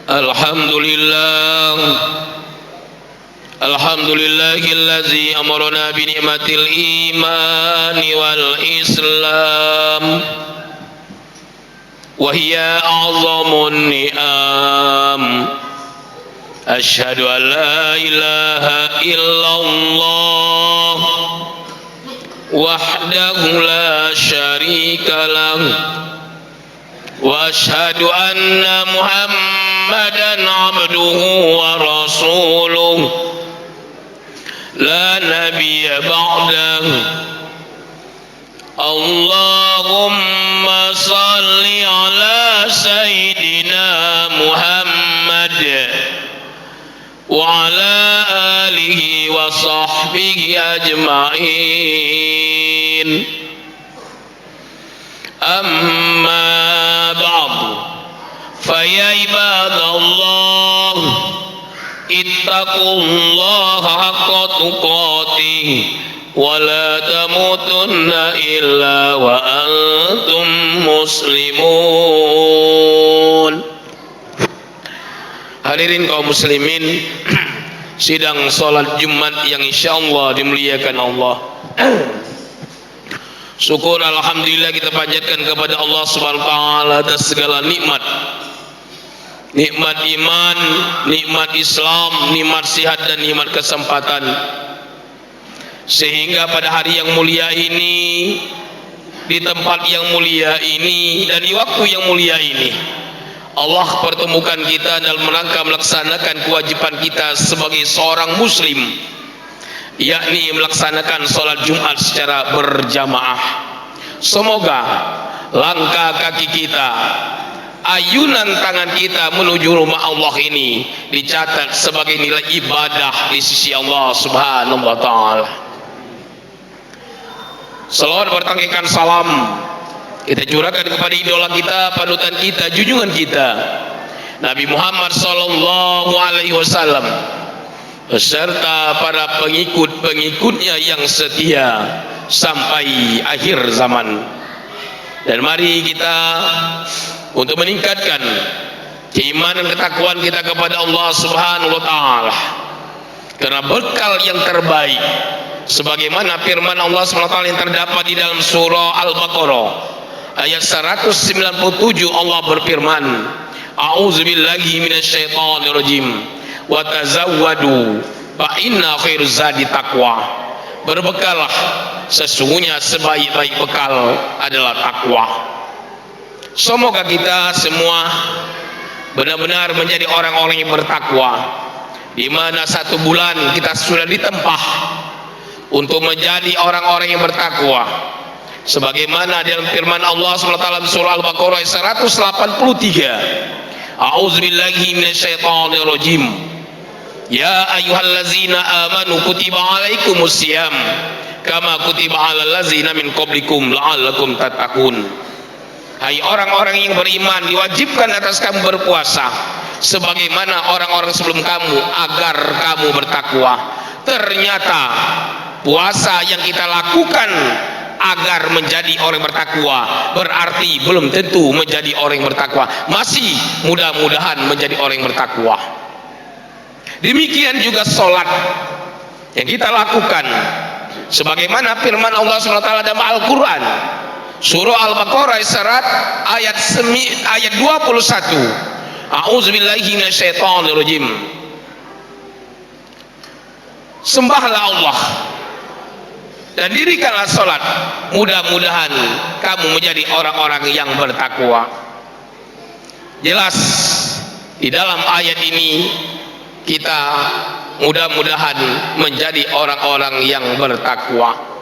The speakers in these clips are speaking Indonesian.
Alhamdulillah, Alhamdulillahillazi amarna bi ni'matil imani wal islam wa hiya a'zamun ni'am. Asyhadu an la ilaha illallah wahdahu la syarika lahu wa asyhadu anna Muhammadan abduhu wa rasuluh la nabiyya ba'dahu. Allahumma salli ala sayyidina Muhammad wa ala alihi wa sahbihi ajma'in. Amma ba'du, fa ya ibadallah, ittaqullaha haqqa tuqatih wa la tamutunna illa wa antum muslimun. Hadirin kaum muslimin, sidang salat Jumat yang insyaallah dimuliakan Allah. Syukur alhamdulillah kita panjatkan kepada Allah Subhanahu wa taala atas segala nikmat. Nikmat iman, nikmat Islam, nikmat sehat dan nikmat kesempatan. Sehingga pada hari yang mulia ini, di tempat yang mulia ini dan di waktu yang mulia ini, Allah pertemukan kita dalam rangka melaksanakan kewajiban kita sebagai seorang muslim, yakni melaksanakan sholat Jumat secara berjamaah. Semoga langkah kaki kita, ayunan tangan kita menuju rumah Allah ini dicatat sebagai nilai ibadah di sisi Allah Subhanahu wa taala. Selawat bertangkikan salam kita curahkan kepada idola kita, panutan kita, junjungan kita, Nabi Muhammad sallallahu alaihi wasallam beserta para pengikut-pengikutnya yang setia sampai akhir zaman. Dan mari kita untuk meningkatkan keimanan ketakwaan kita kepada Allah Subhanahu wa taala, karena bekal yang terbaik sebagaimana firman Allah Subhanahu wa taala yang terdapat di dalam surah Al-Baqarah ayat 197. Allah berfirman, a'udzubillahi minasyaitonirrajim, wa tazawwadu fa inna khairuz zadi taqwa. Berbekallah, sesungguhnya sebaik-baik bekal adalah takwa. Semoga kita semua benar-benar menjadi orang-orang yang bertakwa, di mana 1 bulan kita sudah ditempah untuk menjadi orang-orang yang bertakwa, sebagaimana dalam firman Allah SWT surah Al-Baqarah 183, a'udzubillahi minasyaitonirrajim, ya ayyuhallazina amanu kutiba alaikumusiyam kama kutiba alal ladzina min qablikum la'allakum tattaqun. Hai orang-orang yang beriman, diwajibkan atas kamu berpuasa sebagaimana orang-orang sebelum kamu agar kamu bertakwa. Ternyata puasa yang kita lakukan agar menjadi orang bertakwa berarti belum tentu menjadi orang yang bertakwa, masih mudah-mudahan menjadi orang yang bertakwa. Demikian juga sholat yang kita lakukan sebagaimana firman Allah SWT dalam Al-Quran surah Al-Baqarah ayat 21, a'udzubillahi minasyaitonirrajim, sembahlah Allah dan dirikanlah sholat, mudah-mudahan kamu menjadi orang-orang yang bertakwa. Jelas di dalam ayat ini kita mudah-mudahan menjadi orang-orang yang bertakwa.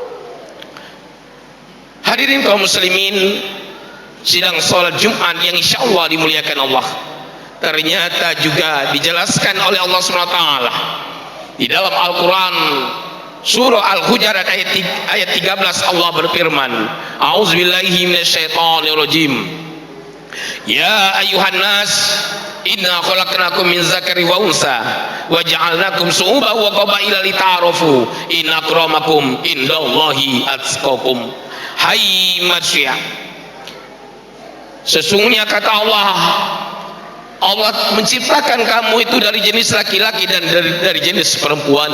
Hadirin kaum muslimin, sidang sholat Jumat yang insya Allah dimuliakan Allah, ternyata juga dijelaskan oleh Allah SWT di dalam Al-Quran surah Al-Hujurat ayat 13. Allah berfirman, a'udzubillahi minasyaitonirrajim, ya ayyuhan nas inna khalaqnakum min zakari wa unsa wa ja'alnakum syu'uban wa qabaila lita'arafu inna akramakum indallahi atqakum. Hai manusia, sesungguhnya kata Allah, Allah menciptakan kamu itu dari jenis laki-laki dan dari jenis perempuan.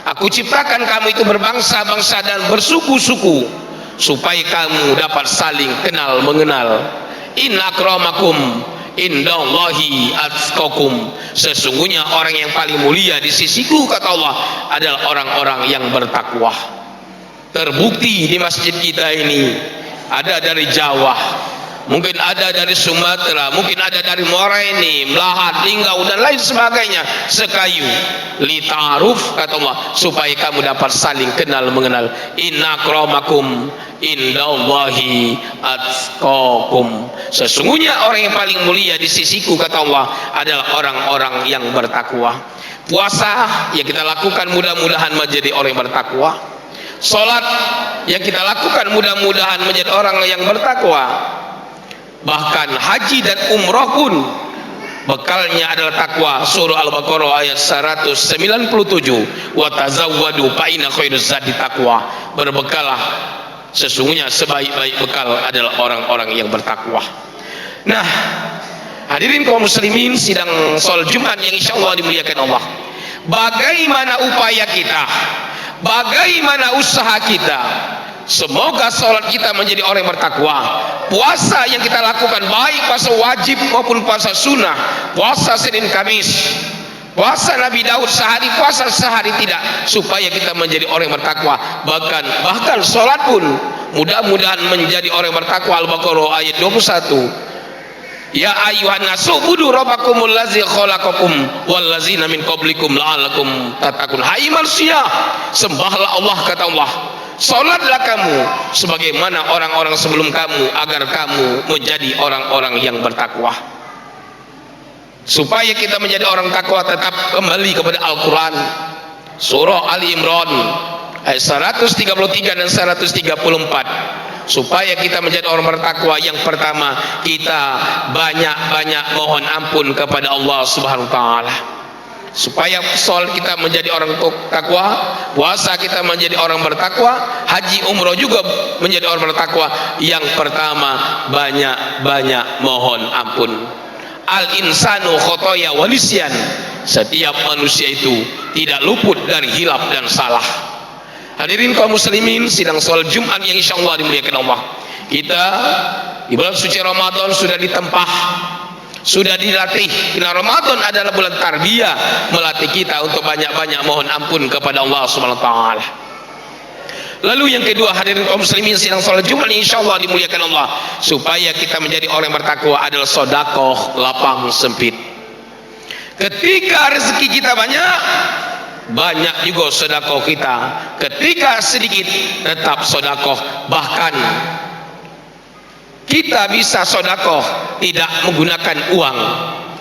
Aku ciptakan kamu itu berbangsa-bangsa dan bersuku-suku supaya kamu dapat saling kenal mengenal. Inna akramakum indallahi atqakum. Sesungguhnya orang yang paling mulia di sisiku, kata Allah, adalah orang-orang yang bertakwa. Terbukti di masjid kita ini ada dari Jawa, mungkin ada dari Sumatera, mungkin ada dari Moreni, Melahat, Linggau dan lain sebagainya, sekayu. Litaruf, kata Allah, supaya kamu dapat saling kenal mengenal. Inna akramakum indallahi atqakum. Sesungguhnya orang yang paling mulia di sisiku, kata Allah, adalah orang-orang yang bertakwa. Puasa yang kita lakukan mudah-mudahan menjadi orang yang bertakwa. Salat yang kita lakukan mudah-mudahan menjadi orang yang bertakwa. Bahkan haji dan umrah pun bekalnya adalah takwa. Surah Al-Baqarah ayat 197, wa tazawwadu fa inna khairuz zadi taqwa. Berbekalah, sesungguhnya sebaik-baik bekal adalah orang-orang yang bertakwa. Nah, hadirin kaum muslimin, sidang salat Jumat yang insyaallah dimuliakan Allah. Bagaimana upaya kita? Bagaimana usaha kita? Semoga sholat kita menjadi orang yang bertakwa. Puasa yang kita lakukan, baik puasa wajib maupun puasa sunnah, puasa Senin Kamis, puasa Nabi Daud sehari puasa sehari tidak, supaya kita menjadi orang yang bertakwa. Bahkan sholat pun mudah-mudahan menjadi orang yang bertakwa. Al-Baqarah ayat 21. Ya ayyuhan nasu budu rabbakumul ladzi khalaqakum wal ladzina min qablikum la'allakum tattaqun. Hai manusia, sembahlah Allah, kata Allah. Salatlah kamu sebagaimana orang-orang sebelum kamu, agar kamu menjadi orang-orang yang bertakwa. Supaya kita menjadi orang takwa, tetap kembali kepada Al-Quran. Surah Ali Imran ayat 133 dan 134. Supaya kita menjadi orang bertakwa, yang pertama, kita banyak-banyak mohon ampun kepada Allah Subhanahu wa taala. Supaya soal kita menjadi orang takwa, puasa kita menjadi orang bertakwa, haji umroh juga menjadi orang bertakwa. Yang pertama, banyak-banyak mohon ampun. Al insanu khotoya wanisyan. Setiap manusia itu tidak luput dari hilaf dan salah. Hadirin kaum muslimin, sidang salat Jumat yang insyaallah dimuliakan Allah. Kita di bulan suci Ramadan sudah ditempah, sudah dilatih. Karena Ramadan adalah bulan tarbiyah, melatih kita untuk banyak-banyak mohon ampun kepada Allah Subhanahu wa taala. Lalu yang kedua, hadirin kaum muslimin, sidang salat Jumat insyaallah dimuliakan Allah, supaya kita menjadi orang yang bertakwa adalah sedekah lapang sempit. Ketika rezeki kita banyak juga sedekah kita. Ketika sedikit, tetap sedekah. Bahkan kita bisa sedekah tidak menggunakan uang,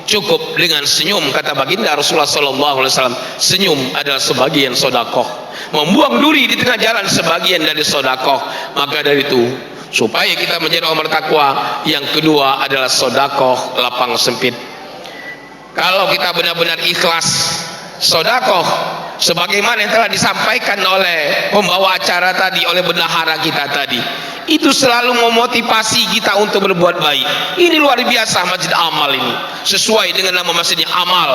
cukup dengan senyum. Kata baginda Rasulullah SAW, senyum adalah sebagian sedekah. Membuang duri di tengah jalan sebagian dari sedekah. Maka dari itu, supaya kita menjadi orang bertakwa, yang kedua adalah sedekah lapang sempit. Kalau kita benar-benar ikhlas sedekah, sebagaimana yang telah disampaikan oleh pembawa acara tadi, oleh bendahara kita tadi, itu selalu memotivasi kita untuk berbuat baik. Ini luar biasa Masjid Amal ini, sesuai dengan nama masjidnya Amal,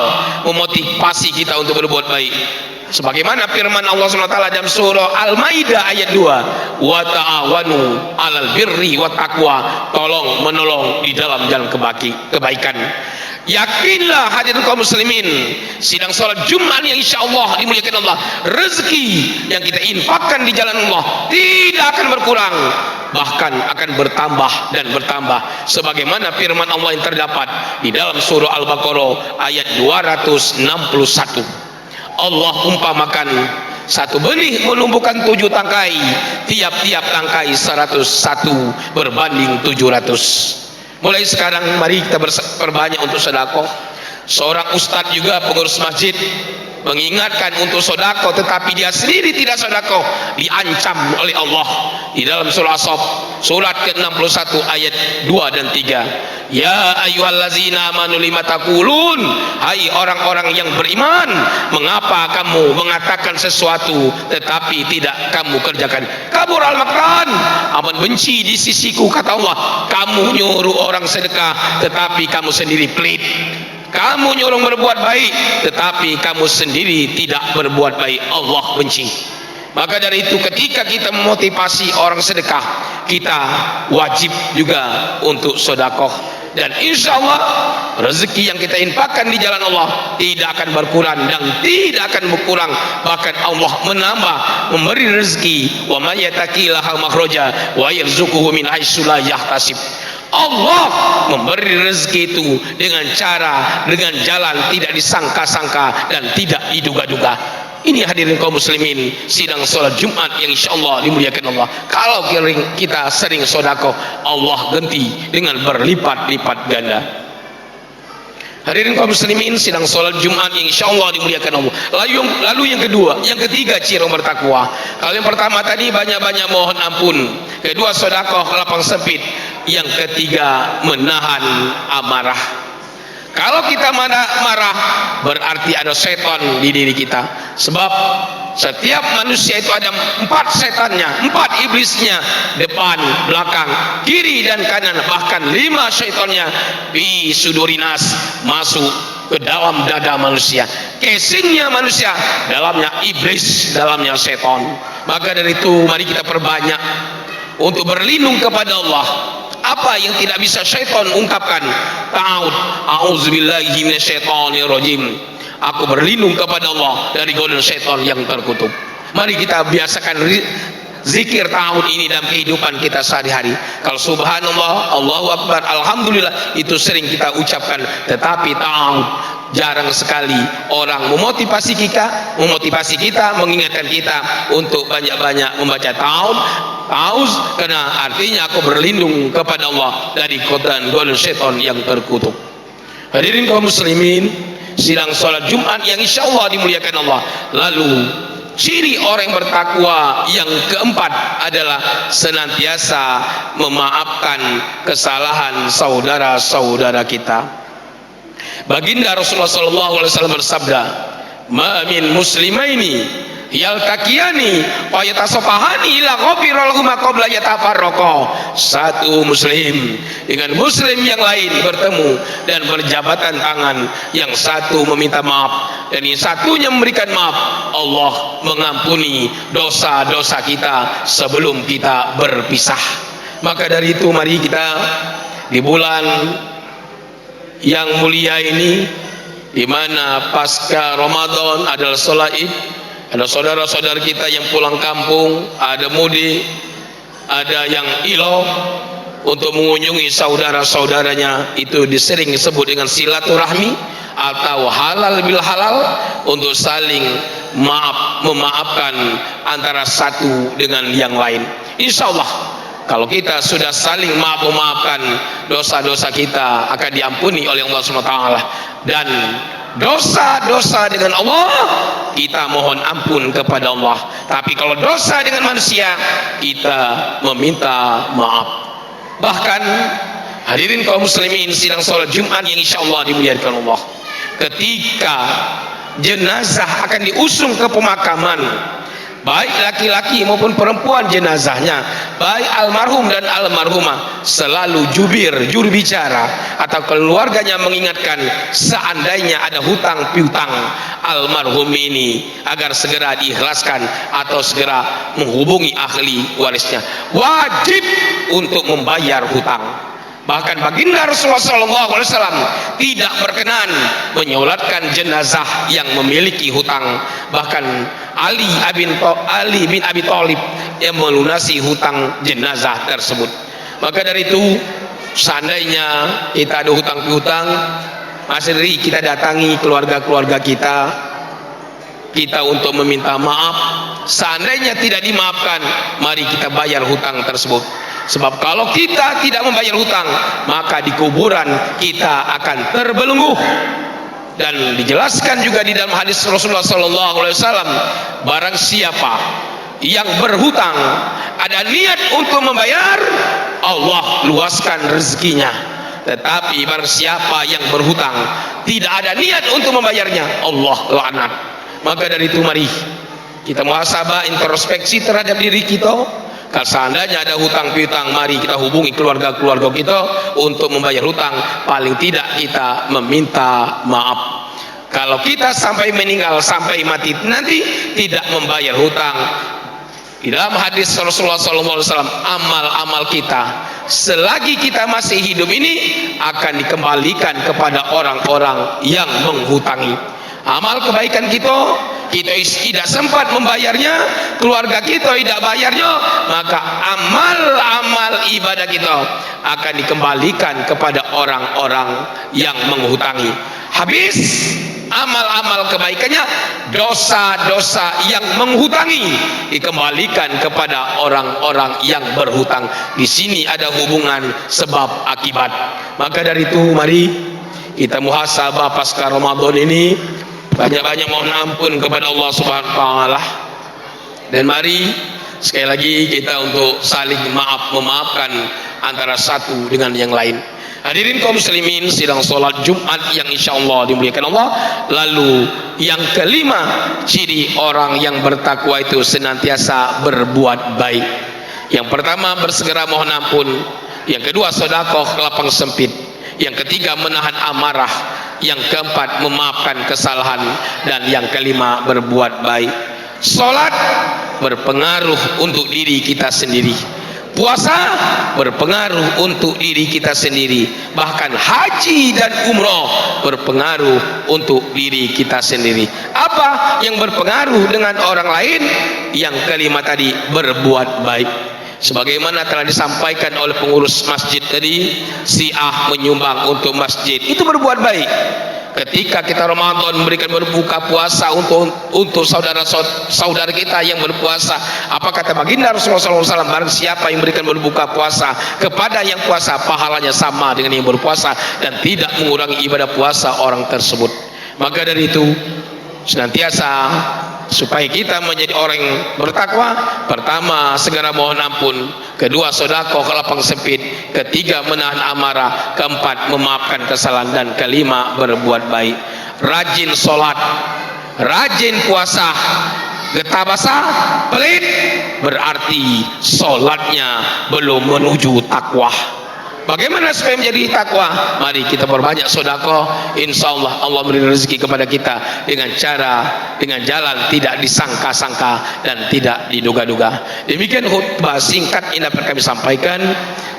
memotivasi kita untuk berbuat baik. Sebagaimana firman Allah SWT dalam surah Al-Maidah ayat 2, wa ta'awanu 'alal birri wat taqwa, tolong menolong di dalam jalan kebaikan. Yakinlah hadirin kaum muslimin, sidang salat Jumat yang insyaallah dimuliakan Allah, rezeki yang kita infakkan di jalan Allah tidak akan berkurang, bahkan akan bertambah dan bertambah, sebagaimana firman Allah yang terdapat di dalam surah Al-Baqarah ayat 261. Allah umpamakan satu benih menumbuhkan 7 tangkai, tiap-tiap tangkai 101 berbanding 700. Mulai sekarang mari kita perbanyak untuk sedekah. Seorang ustadz juga pengurus masjid mengingatkan untuk sedekah tetapi dia sendiri tidak sedekah, diancam oleh Allah di dalam surah As-Saff surat ke-61 ayat 2 dan 3. Ya ayyuhallazina amanu lima taqulun, hai orang-orang yang beriman, mengapa kamu mengatakan sesuatu tetapi tidak kamu kerjakan? Kabur al-makran, amat benci di sisiku, kata Allah. Kamu nyuruh orang sedekah tetapi kamu sendiri pelit. Kamu nyuruh berbuat baik tetapi kamu sendiri tidak berbuat baik. Allah benci. Maka dari itu ketika kita memotivasi orang sedekah, kita wajib juga untuk sedekah, dan insya Allah rezeki yang kita infakkan di jalan Allah tidak akan berkurang dan tidak akan berkurang, bahkan Allah menambah, memberi rezeki. Wa may yattaqillaha makhraja wa yarzuquhu min haitsu la yahtasib. Allah memberi rezeki itu dengan cara, dengan jalan tidak disangka-sangka dan tidak diduga-duga. Ini hadirin kaum muslimin, sidang sholat Jumat yang insya Allah dimuliakan Allah. Kalau kita sering sedekah, Allah ganti dengan berlipat-lipat ganda. Hadirin kaum muslimin, sidang sholat Jumat yang insya Allah dimuliakan Allah. Lalu yang kedua, yang ketiga ciri orang bertakwa. Kalau yang pertama tadi banyak-banyak mohon ampun, kedua sedekah lapang sempit, yang ketiga menahan amarah. Kalau kita marah berarti ada setan di diri kita. Sebab setiap manusia itu ada 4 setannya, 4 iblisnya, depan, belakang, kiri dan kanan, bahkan 5 syaitannya di sudurinas, masuk ke dalam dada manusia. Casingnya manusia, dalamnya iblis, dalamnya setan. Maka dari itu mari kita perbanyak untuk berlindung kepada Allah. Apa yang tidak bisa syaitan ungkapkan? Ta'awud, a'udzubillahi minasyaitonirrajim. Aku berlindung kepada Allah dari godaan syaitan yang terkutuk. Mari kita biasakan zikir ta'awud ini dalam kehidupan kita sehari-hari. Kalau subhanallah, Allahu akbar, alhamdulillah, itu sering kita ucapkan, tetapi ta'awud jarang sekali orang memotivasi kita, mengingatkan kita untuk banyak-banyak membaca ta'awud. Karena artinya aku berlindung kepada Allah dari godaan syaitan yang terkutuk. Hadirin kaum muslimin, sidang salat Jumat yang insya Allah dimuliakan Allah. Lalu ciri orang yang bertakwa yang keempat adalah senantiasa memaafkan kesalahan saudara-saudara kita. Baginda Rasulullah SAW bersabda, "Ma min muslimaini yaltaqiyani wa yatasafahani ila ghafira lahuma qabla yatafarraqa." Satu muslim dengan muslim yang lain bertemu dan berjabatan tangan, yang satu meminta maaf dan yang satunya memberikan maaf, Allah mengampuni dosa-dosa kita sebelum kita berpisah. Maka dari itu mari kita di bulan yang mulia ini, di mana pasca Ramadan adalah sholat Id, ada saudara-saudara kita yang pulang kampung, ada mudik, ada yang iloh untuk mengunjungi saudara-saudaranya. Itu disering disebut dengan silaturahmi atau halal bil halal, untuk saling memaafkan antara satu dengan yang lain. Insya Allah kalau kita sudah saling memaafkan, dosa-dosa kita akan diampuni oleh Allah SWT. Dan dosa-dosa dengan Allah kita mohon ampun kepada Allah, tapi kalau dosa dengan manusia kita meminta maaf. Bahkan hadirin kaum muslimin, sidang salat Jumat yang insya Allah dimuliakan Allah, ketika jenazah akan diusung ke pemakaman, baik laki-laki maupun perempuan jenazahnya, baik almarhum dan almarhumah, selalu juru bicara atau keluarganya mengingatkan seandainya ada hutang piutang almarhum ini agar segera diikhlaskan atau segera menghubungi ahli warisnya. Wajib untuk membayar hutang. Bahkan baginda Rasulullah SAW tidak berkenan menyolatkan jenazah yang memiliki hutang. Bahkan Ali bin Abi Thalib yang melunasi hutang jenazah tersebut. Maka dari itu, seandainya kita ada hutang piutang, mari kita datangi keluarga-keluarga kita untuk meminta maaf. Seandainya tidak dimaafkan, mari kita bayar hutang tersebut. Sebab kalau kita tidak membayar hutang, maka di kuburan kita akan terbelenggu. Dan dijelaskan juga di dalam hadis Rasulullah SAW, barang siapa yang berhutang ada niat untuk membayar, Allah luaskan rezekinya. Tetapi barang siapa yang berhutang tidak ada niat untuk membayarnya, Allah laknat. Maka dari itu mari kita muhasabah, introspeksi terhadap diri kita. Kalau seandainya ada hutang piutang, mari kita hubungi keluarga-keluarga kita untuk membayar hutang. Paling tidak kita meminta maaf. Kalau kita sampai meninggal, sampai mati nanti tidak membayar hutang, di dalam hadis Rasulullah SAW, amal-amal kita selagi kita masih hidup ini akan dikembalikan kepada orang-orang yang menghutangi. Amal kebaikan kita tidak sempat membayarnya, keluarga kita tidak bayarnya, maka amal-amal ibadah kita akan dikembalikan kepada orang-orang yang menghutangi. Habis amal-amal kebaikannya, dosa-dosa yang menghutangi dikembalikan kepada orang-orang yang berhutang. Di sini ada hubungan sebab akibat. Maka dari itu mari kita muhasabah pasca Ramadan ini, banyak-banyak mohon ampun kepada Allah Subhanahu wa taala. Dan mari sekali lagi kita untuk saling memaafkan antara satu dengan yang lain. Hadirin kaum muslimin sidang salat Jumat yang insyaallah dimuliakan Allah. Lalu yang kelima, ciri orang yang bertakwa itu senantiasa berbuat baik. Yang pertama, bersegera mohon ampun. Yang kedua, sedekah lapang sempit. Yang ketiga, menahan amarah. Yang keempat, memaafkan kesalahan. Dan yang kelima, berbuat baik. Salat berpengaruh untuk diri kita sendiri. Puasa berpengaruh untuk diri kita sendiri. Bahkan haji dan umrah berpengaruh untuk diri kita sendiri. Apa yang berpengaruh dengan orang lain? Yang kelima tadi, berbuat baik. Sebagaimana telah disampaikan oleh pengurus masjid tadi, Syiah menyumbang untuk masjid, itu berbuat baik. Ketika kita Ramadan memberikan berbuka puasa untuk saudara-saudara kita yang berpuasa, apa kata baginda Rasulullah SAW? Barang siapa yang memberikan berbuka puasa kepada yang puasa, pahalanya sama dengan yang berpuasa dan tidak mengurangi ibadah puasa orang tersebut. Maka dari itu senantiasa supaya kita menjadi orang yang bertakwa, pertama segera mohon ampun, kedua sedekah lapang sempit, ketiga menahan amarah, keempat memaafkan kesalahan, dan kelima berbuat baik. Rajin sholat, rajin puasa, getah basah pelit, berarti sholatnya belum menuju takwa. Bagaimana supaya menjadi takwa? Mari kita berbanyak sedekah. Insyaallah Allah beri rezeki kepada kita dengan jalan tidak disangka-sangka dan tidak diduga-duga. Demikian khutbah singkat ini dapat kami sampaikan.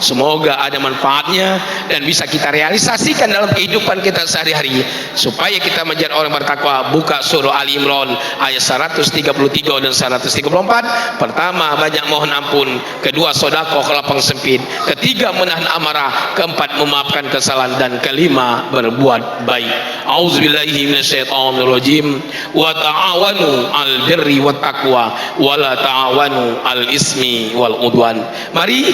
Semoga ada manfaatnya dan bisa kita realisasikan dalam kehidupan kita sehari-hari supaya kita menjadi orang bertakwa. Buka surah Ali Imran ayat 133 dan 134. Pertama, banyak mohon ampun. Kedua, sedekah lapang sempit. Ketiga, menahan amarah. Keempat, memaafkan kesalahan, dan kelima, berbuat baik. Auzubillahi minasyaitonirrajim. Wa ta'awanu 'al birri wat taqwa wa la ta'awanu 'al ismi wal udwan. Mari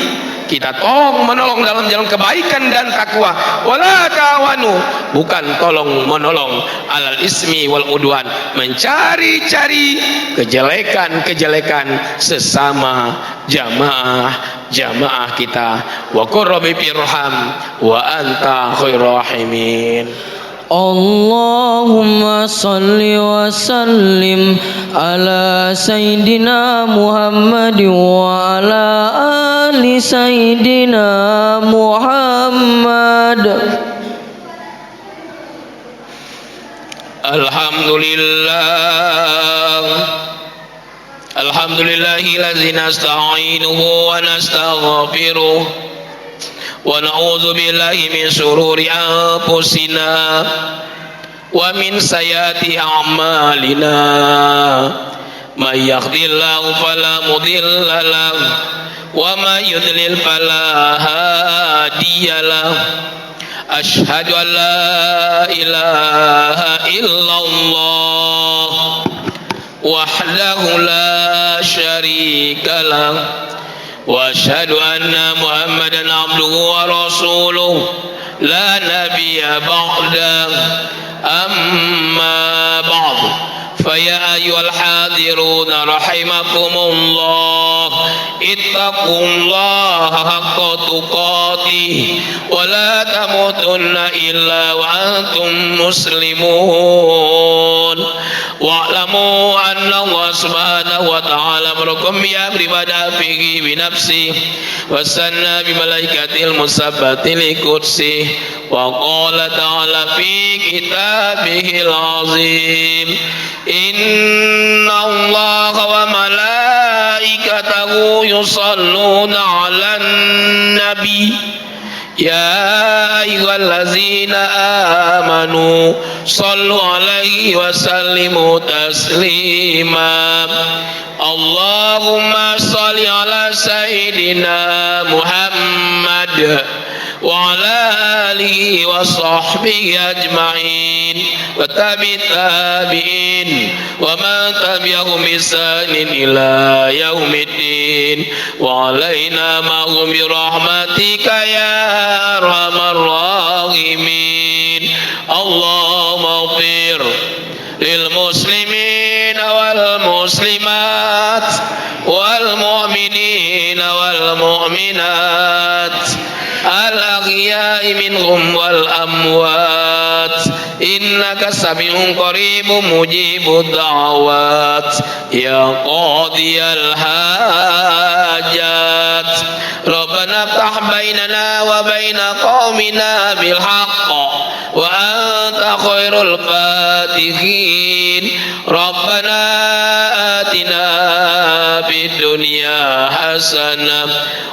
kita tolong menolong dalam jalan kebaikan dan takwa. Wa la ta'awanu, bukan tolong menolong, 'alal ismi wal udwan, mencari-cari kejelekan-kejelekan sesama jamaah kita. Wa qur rabbi irham wa anta khairur rahimin. Allahumma salli wa sallim ala Sayyidina Muhammad wa ala ali Sayyidina Muhammad. Alhamdulillahi nasta'inuhu wa nastaghfiruh wa na'udzu billahi min shururi anfusina wa min sayyiati a'malina. May yahdihillahu fala mudilla lahu wa may yudlil fala hadiya lahu. Asyhadu an la ilaha illallah wahdahu la syarika lahu wa asyhadu anna Muhammadan abduhu wa rasuluh la nabiyya ba'dah. أما بعد فيا أيها الحاضرون رحمكم الله اتقوا الله حق تقاته ولا تموتن إلا وأنتم مسلمون واعلموا أن الله سبحانه وتعالى أمركم بأمر بدأ فيه بنفسه وثنى بملائكته المثبتة لقدسه وقال تعالى في كتابه العظيم إن الله وملائكته يصلون على النبي يا أيها الذين آمنوا صلوا عليه وسلموا تسليما اللهم صل على سيدنا محمد وعلى آله وصحبه أجمعين والتابعين ومن تبعهم بإحسان إلى يوم الدين وعلينا معهم برحمتك يا أرحم الراحمين اللهم اغفر للمسلمين والمسلمات والمؤمنين والمؤمنات الأحياء منهم والأموات إنك سميع قريب مجيب الدعوات يا قاضي الحاجات ربنا افتح بيننا وبين قومنا بالحق وأنت خير الفاتحين ربنا آتنا في الدنيا حسنة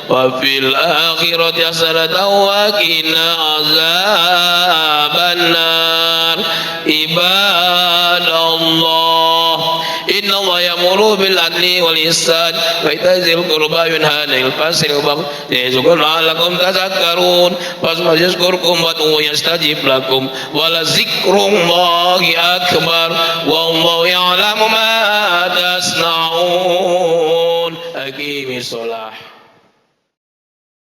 وفي الآخرة حسنة وقنا عذاب النار عباد الله إن الله يأمر بالعدل والإحسان وإيتاء ذي القربى وينهى عن الفحشاء والمنكر يعظكم لعلكم تذكرون فاسمعوا يذكركم وادعوه يستجب لكم ولذكر الله أكبر والله يعلم ما تصنعون أقيموا الصلاة